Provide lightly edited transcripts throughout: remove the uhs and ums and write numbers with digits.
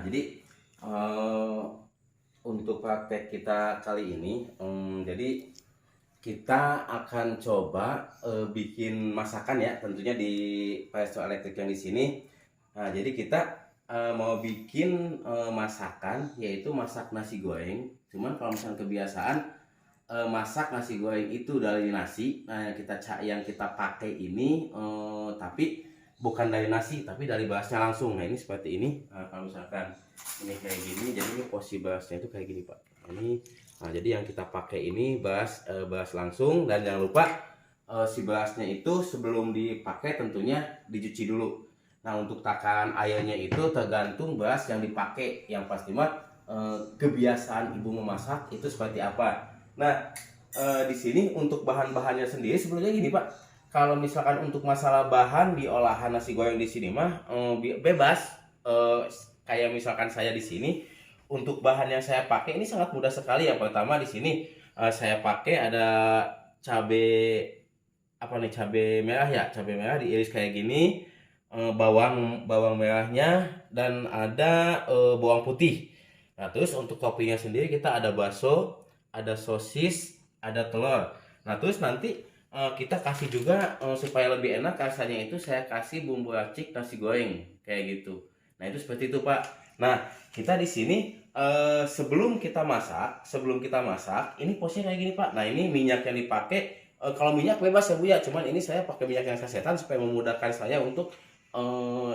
jadi eh, untuk praktek kita kali ini, jadi kita akan coba bikin masakan ya, tentunya di Presto Elektrik yang di sini. Nah, jadi kita mau bikin masakan, yaitu masak nasi goreng. Cuman kalau misalnya kebiasaan masak nasi goreng itu dari nasi, nah yang kita pakai ini tapi bukan dari nasi, tapi dari berasnya langsung. Nah ini seperti ini. Kalau misalkan ini kayak gini, jadi ini porsi berasnya itu kayak gini Pak. Ini, nah jadi yang kita pakai ini beras langsung, dan jangan lupa si berasnya itu sebelum dipakai tentunya dicuci dulu. Nah untuk takaran airnya itu tergantung beras yang dipakai. Yang pasti mah kebiasaan ibu memasak itu seperti apa. Nah, di sini untuk bahan-bahannya sendiri sebenarnya gini Pak. Kalau misalkan untuk masalah bahan di olahan nasi goreng di sini mah bebas. Kayak misalkan saya di sini untuk bahan yang saya pakai ini sangat mudah sekali. Yang pertama di sini saya pakai ada cabai, apa nih, cabai merah ya, cabai merah diiris kayak gini, bawang merahnya, dan ada bawang putih. Nah terus untuk toppingnya sendiri kita ada bakso, ada sosis, ada telur. Nah terus nanti kita kasih juga supaya lebih enak rasanya itu saya kasih bumbu racik nasi goreng kayak gitu. Nah itu seperti itu Pak. Nah kita di sini sebelum kita masak ini posnya kayak gini Pak. Nah ini minyak yang dipakai, kalau minyak bebas ya Bu ya. Cuman ini saya pakai minyak yang sasetan supaya memudahkan saya untuk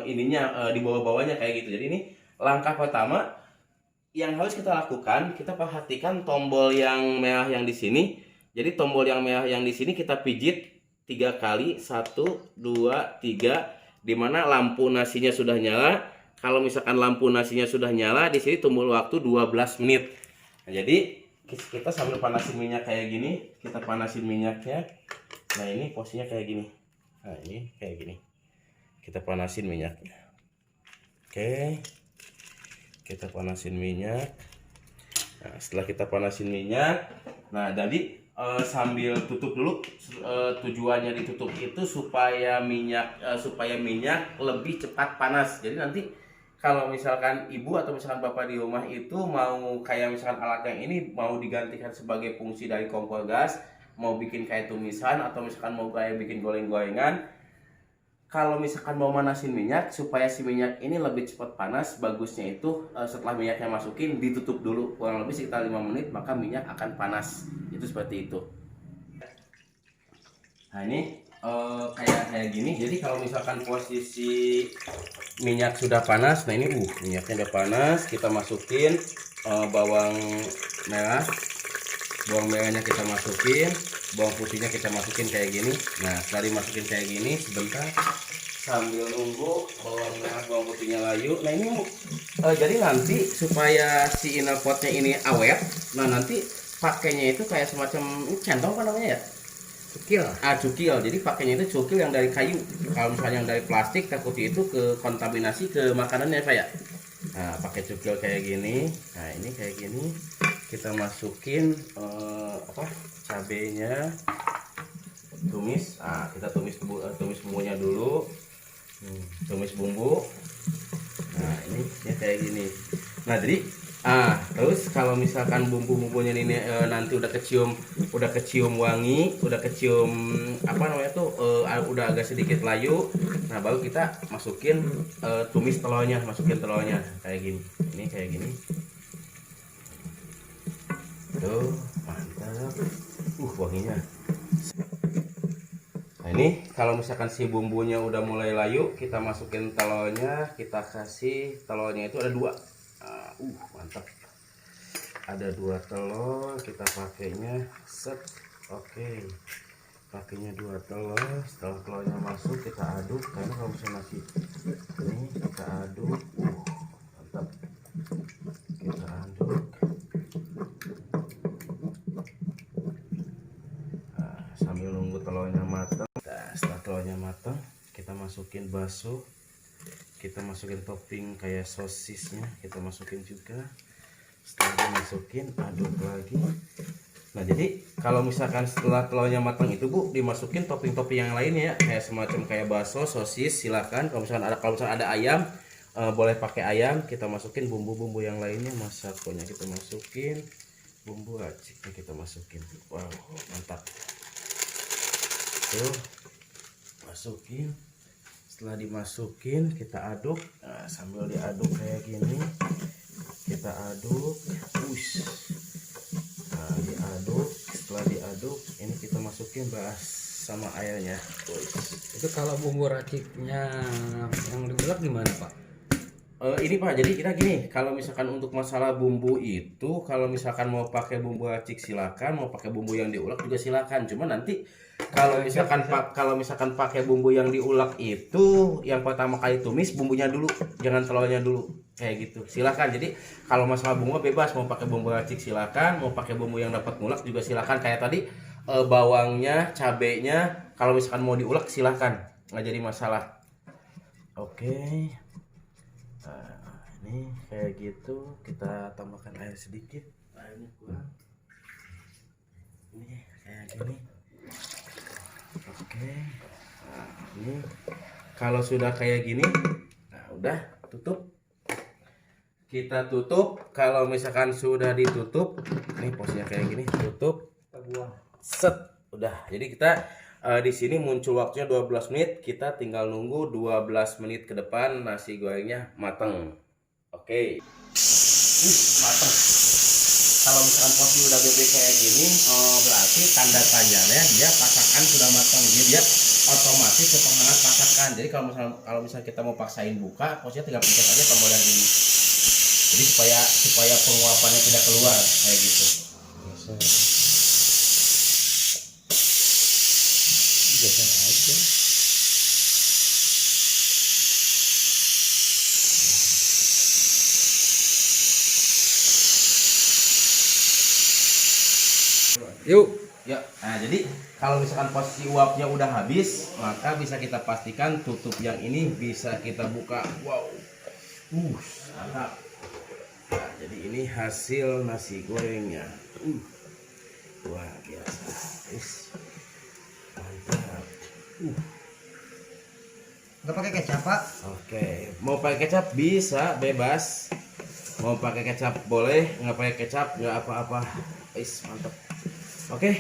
di bawah-bawahnya kayak gitu. Jadi ini langkah pertama yang harus kita lakukan, kita perhatikan tombol yang merah yang di sini. Jadi tombol yang merah yang di sini kita pijit 3 kali, 1, 2, 3, dimana lampu nasinya sudah nyala. Kalau misalkan lampu nasinya sudah nyala, di sini tombol waktu 12 menit. Nah, jadi kita sambil panasin minyak kayak gini, kita panasin minyaknya. Nah ini posisinya kayak gini. Nah ini kayak gini. Kita panasin minyaknya. Oke. Kita panasin minyak. Nah, setelah kita panasin minyak, nah jadi sambil tutup dulu. Tujuannya ditutup itu supaya minyak lebih cepat panas. Jadi nanti kalau misalkan ibu atau misalkan bapak di rumah itu mau kayak misalkan alat yang ini mau digantikan sebagai fungsi dari kompor gas, mau bikin kayak tumisan atau misalkan mau kayak bikin goreng-gorengan, kalau misalkan mau manasin minyak supaya si minyak ini lebih cepat panas, bagusnya itu setelah minyaknya masukin ditutup dulu kurang lebih sekitar 5 menit, maka minyak akan panas. Itu seperti itu. Nah ini kayak gini. Jadi kalau misalkan posisi minyak sudah panas, nah ini minyaknya udah panas, kita masukin bawang merah. Bawang merahnya kita masukin, bawang putihnya kita masukin kayak gini. Nah setelah dimasukin kayak gini, sebentar sambil nunggu bawang merah bawang putihnya layu. Nah ini jadi nanti supaya si inapotnya ini awet, nah nanti pakainya itu kayak semacam centong apa namanya ya, cukil. Cukil. Jadi pakainya itu cukil yang dari kayu. Kalau misalnya yang dari plastik takutnya itu ke kontaminasi ke makanannya Pak ya. Nah pakai cukil kayak gini. Nah ini kayak gini. Kita masukin cabenya, tumis. Kita tumis bumbunya dulu. Tumis bumbu. Nah ini ya kayak gini. Nah jadi terus kalau misalkan bumbu-bumbunya ini nanti udah kecium wangi, udah kecium apa namanya tuh udah agak sedikit layu, nah baru kita masukin tumis telurnya, kayak gini. Ini kayak gini. Tuh mantap. Wanginya. Nah ini kalau misalkan si bumbunya udah mulai layu, kita masukin telurnya. Kita kasih telurnya itu ada 2. Mantap. Ada 2 telur, kita pakainya set. Oke. Pakainya 2 telur. Setelah telurnya masuk kita aduk, karena kalau misalnya masih ini kita aduk. Mantap. Kita aduk. Sambil nunggu telurnya matang. Nah, setelah telurnya matang, kita masukin bakso, kita masukin topping kayak sosisnya, kita masukin juga. Setelah dimasukin, aduk lagi. Nah jadi kalau misalkan setelah telurnya matang itu Bu, dimasukin topping-topping yang lainnya kayak semacam kayak bakso, sosis, silakan. Kalau misalkan ada ayam, boleh pakai ayam, kita masukin bumbu-bumbu yang lainnya, masakonya kita masukin, bumbu raciknya kita masukin. Wow, mantap. Tuh, masukin. Setelah dimasukin kita aduk. Nah, sambil diaduk kayak gini kita aduk. Nah, diaduk. Setelah diaduk ini kita masukin beras sama airnya. Itu kalau bumbu raciknya yang diulek gimana Pak? Ini Pak, jadi kita gini, kalau misalkan untuk masalah bumbu itu, kalau misalkan mau pakai bumbu racik silakan, mau pakai bumbu yang diulek juga silakan. Cuma nanti kalau misalkan pakai bumbu yang diulek itu, yang pertama kali tumis bumbunya dulu, jangan telurnya dulu, kayak gitu. Silakan. Jadi kalau masalah bumbu bebas, mau pakai bumbu racik silakan, mau pakai bumbu yang dapat ngulek juga silakan. Kayak tadi bawangnya, cabenya, kalau misalkan mau diulek silakan, nggak jadi masalah. Oke. Nah, ini kayak gitu, kita tambahkan air sedikit, airnya kurang. Ini kayak gini. Oke. Nah, ini kalau sudah kayak gini, nah udah tutup. Kita tutup. Kalau misalkan sudah ditutup, ini posisinya kayak gini, tutup. Set, udah. Jadi kita di sini muncul waktunya 12 menit, kita tinggal nunggu 12 menit ke depan nasi gorengnya mateng. Oke. Mateng. Kalau misalkan posisi udah bebek kayak gini, berarti tanda tanyanya dia pasakan sudah matang. Jadi dia otomatis sepengangat pasakan. Jadi kalau misalnya kita mau paksain buka, posisinya tinggal pencet aja tombol yang ini. Jadi supaya penguapannya tidak keluar kayak gitu. Geser aja. Yuk. Ya, nah jadi kalau misalkan posisi uapnya udah habis, maka bisa kita pastikan tutup yang ini bisa kita buka. Wow, mantap. Nah, jadi ini hasil nasi gorengnya. Wah, biasa. Mantap. Nggak pakai kecap Pak? Oke, mau pakai kecap bisa, bebas. Mau pakai kecap boleh, nggak pakai kecap nggak apa-apa. Mantap. Oke,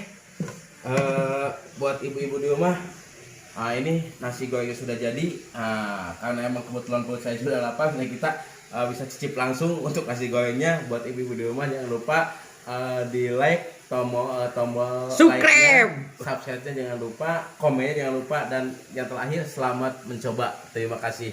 buat ibu-ibu di rumah, nah ini nasi gorengnya sudah jadi. Nah, karena emang kebetulan perut saya sudah lapar, jadi kita bisa cicip langsung untuk nasi gorengnya. Buat ibu-ibu di rumah jangan lupa di like, tombol like-nya, subscribe-nya jangan lupa, komennya jangan lupa, dan yang terakhir selamat mencoba. Terima kasih.